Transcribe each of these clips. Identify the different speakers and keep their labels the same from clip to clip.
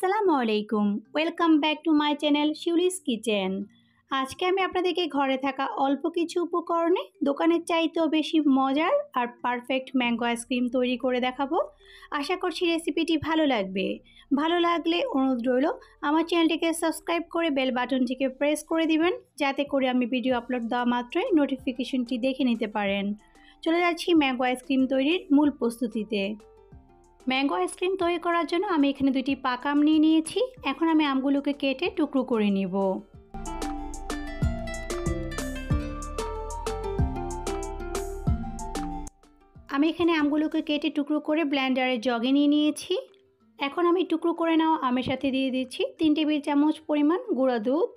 Speaker 1: আসসালামু আলাইকুম, welcome back to my channel Shiuli's kitchen. আজকে আমি আপনাদেরকে ঘরে থাকা অল্প কিছু উপকরণে দোকানের চাইতেও বেশি মজার আর পারফেক্ট ম্যাঙ্গো আইসক্রিম তৈরি করে দেখাবো। আশা করছি রেসিপিটি ভালো লাগবে। ভালো লাগলে অনুরোধ রইল আমার চ্যানেলটিকে সাবস্ক্রাইব করে বেল বাটনটিকে প্রেস করে দিবেন, যাতে করে আমি ভিডিও আপলোড দেওয়া মাত্রই নোটিফিকেশনটি দেখে নিতে পারেন। চলে যাচ্ছি ম্যাঙ্গো আইসক্রিম তৈরির মূল প্রস্তুতিতে। ম্যাঙ্গো আইসক্রিম তৈরি করার জন্য আমি এখানে দুটি পাকা আম নিয়ে নিয়েছি। এখন আমি আমগুলোকে কেটে টুকরো করে নিব। আমি এখানে আমগুলোকে কেটে টুকরো করে ব্লেন্ডারের জগে নিয়ে নিয়েছি। এখন আমি টুকরো করে নেওয়া আমের সাথে দিয়ে দিচ্ছি 3 টেবিল চামচ পরিমাণ গুঁড়া দুধ,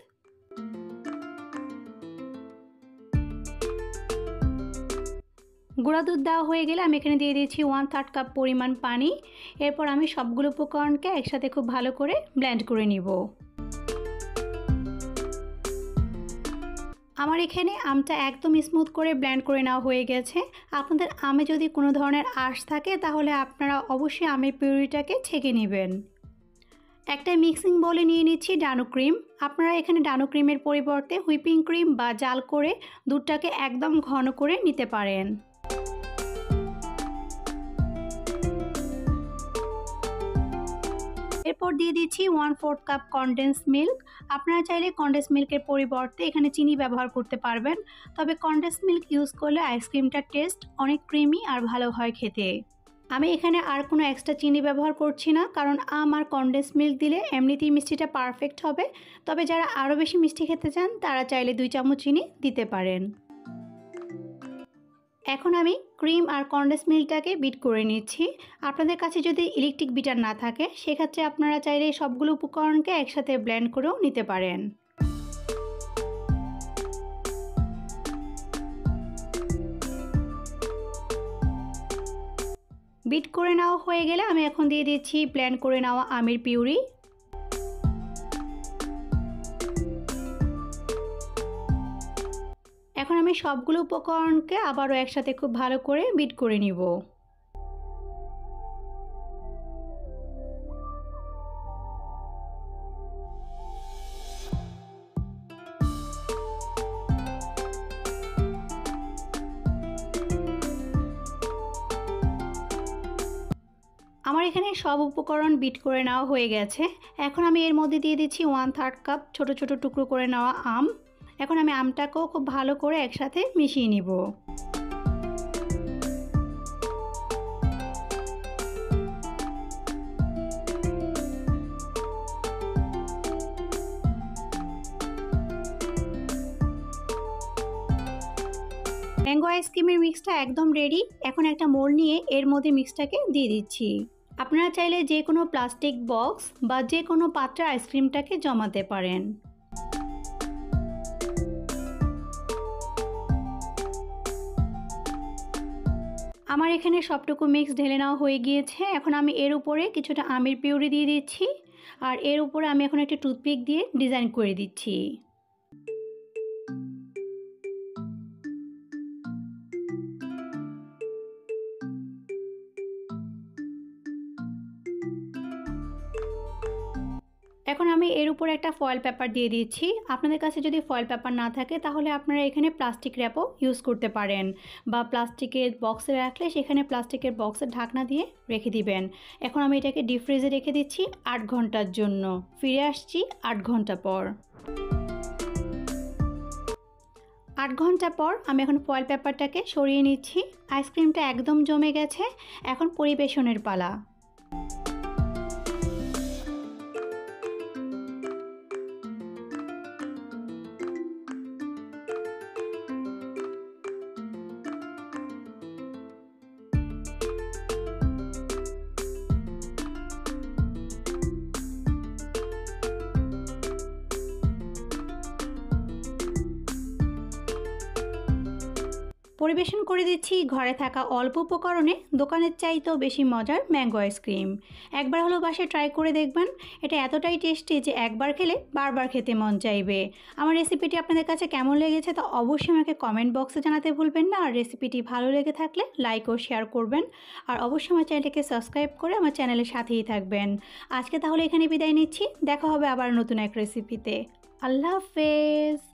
Speaker 1: গুঁড়া দুধ দেওয়া হয়ে গেলে আমি এখানে দিয়ে দিচ্ছি 1/3 কাপ পরিমাণ পানি। এরপর আমি সবগুলো উপকরণকে একসাথে খুব ভালো করে ব্লেন্ড করে নিব। আমার এখানে আমটা একদম স্মুথ করে ব্লেন্ড করে নেওয়া হয়ে গেছে। আপনাদের আমে যদি কোনো ধরনের আঁশ থাকে তাহলে আপনারা অবশ্যই আমের পিউরিটাকে ছেঁকে নেবেন। একটা মিক্সিং বলে নিয়ে নিচ্ছি ডানো ক্রিম। আপনারা এখানে ডানো ক্রিমের পরিবর্তে হুইপিং ক্রিম বা জাল করে দুধটাকে একদম ঘন করে নিতে পারেন। এরপর দিয়ে দিচ্ছি 1/4 কাপ কনডেন্স মিল্ক। আপনারা চাইলে কনডেন্স মিল্কের পরিবর্তে এখানে চিনি ব্যবহার করতে পারবেন, তবে কনডেন্স মিল্ক ইউজ করলে আইসক্রিমটার টেস্ট অনেক ক্রিমি আর ভালো হয় খেতে। আমি এখানে আর কোনো এক্সট্রা চিনি ব্যবহার করছি না, কারণ আম আর কনডেন্স মিল্ক দিলে এমনিতেই মিষ্টিটা পারফেক্ট হবে। তবে যারা আরও বেশি মিষ্টি খেতে চান তারা চাইলে 2 চামচ চিনি দিতে পারেন। এখন আমি ক্রিম আর কনডেন্স মিল্কটাকে বিট করে নিচ্ছি। আপনাদের কাছে যদি ইলেকট্রিক বিটার না থাকে সেক্ষেত্রে আপনারা চাইলে সবগুলো উপকরণকে একসাথে ব্লেন্ড করেও নিতে পারেন। বিট করে নেওয়া হয়ে গেলে আমি এখন দিয়ে দিচ্ছি ব্লেন্ড করে নেওয়া আমের পিউরি। এখন আমি সবগুলো উপকরণকে আবারও একসাথে খুব ভালো করে বিট করে নিব। আমার এখানে সব উপকরণ বিট করে নেওয়া হয়ে গেছে। এখন আমি এর মধ্যে দিয়ে দিচ্ছি 1/3 কাপ ছোট ছোট টুকরো করে নেওয়া আম। এখন আমি আমটাকেও খুব ভালো করে একসাথে মিশিয়ে নিব। ম্যাঙ্গো আইসক্রিমের মিক্সটা একদম রেডি। এখন একটা মোল্ড নিয়ে এর মধ্যে মিক্সটাকে দিয়ে দিচ্ছি। আপনারা চাইলে যে কোনো প্লাস্টিক বক্স বা যে কোনো পাত্রে আইসক্রিমটাকে জমাতে পারেন। আমার এখানে সবটুকু মিক্স ঢেলে নেওয়া হয়ে গিয়েছে। এখন আমি এর উপরে কিছুটা আমের পিউরি দিয়ে দিচ্ছি, আর এর উপরে আমি এখন একটা টুথপিক দিয়ে ডিজাইন করে দিচ্ছি। এখন আমি এর উপরে একটা ফয়েল পেপার দিয়ে দিচ্ছি। আপনাদের কাছে যদি ফয়েল পেপার না থাকে তাহলে আপনারা এখানে প্লাস্টিক র্যাপও ইউজ করতে পারেন, বা প্লাস্টিকের বক্সে রাখলে সেখানে প্লাস্টিকের বক্সের ঢাকনা দিয়ে রেখে দিবেন। এখন আমি এটাকে ডিপ ফ্রিজে রেখে দিচ্ছি 8 ঘন্টার জন্য। ফিরে আসছি 8 ঘন্টা পর। 8 ঘন্টা পর আমি এখন ফয়েল পেপারটাকে সরিয়ে নিচ্ছি। আইসক্রিমটা একদম জমে গেছে। এখন পরিবেশনের পালা। পরিবেশন করে দিচ্ছি ঘরে থাকা অল্প উপকরণে দোকানের চাইতেও বেশি মজার ম্যাঙ্গো আইসক্রিম। একবার হলো বাসায় ট্রাই করে দেখবেন, এটা এতটাই টেস্টি যে একবার খেলে বারবার খেতে মন চাইবে। আমার রেসিপিটি আপনাদের কাছে কেমন লেগেছে তা অবশ্যই আমাকে কমেন্ট বক্সে জানাতে ভুলবেন না। আর রেসিপিটি ভালো লেগে থাকলে লাইক ও শেয়ার করবেন, আর অবশ্যই আমার চ্যানেলটিকে সাবস্ক্রাইব করে আমার চ্যানেলের সাথেই থাকবেন। আজকে তাহলে এখানে বিদায় নিচ্ছি, দেখা হবে আবার নতুন এক রেসিপিতে। আল্লাহ হাফেজ।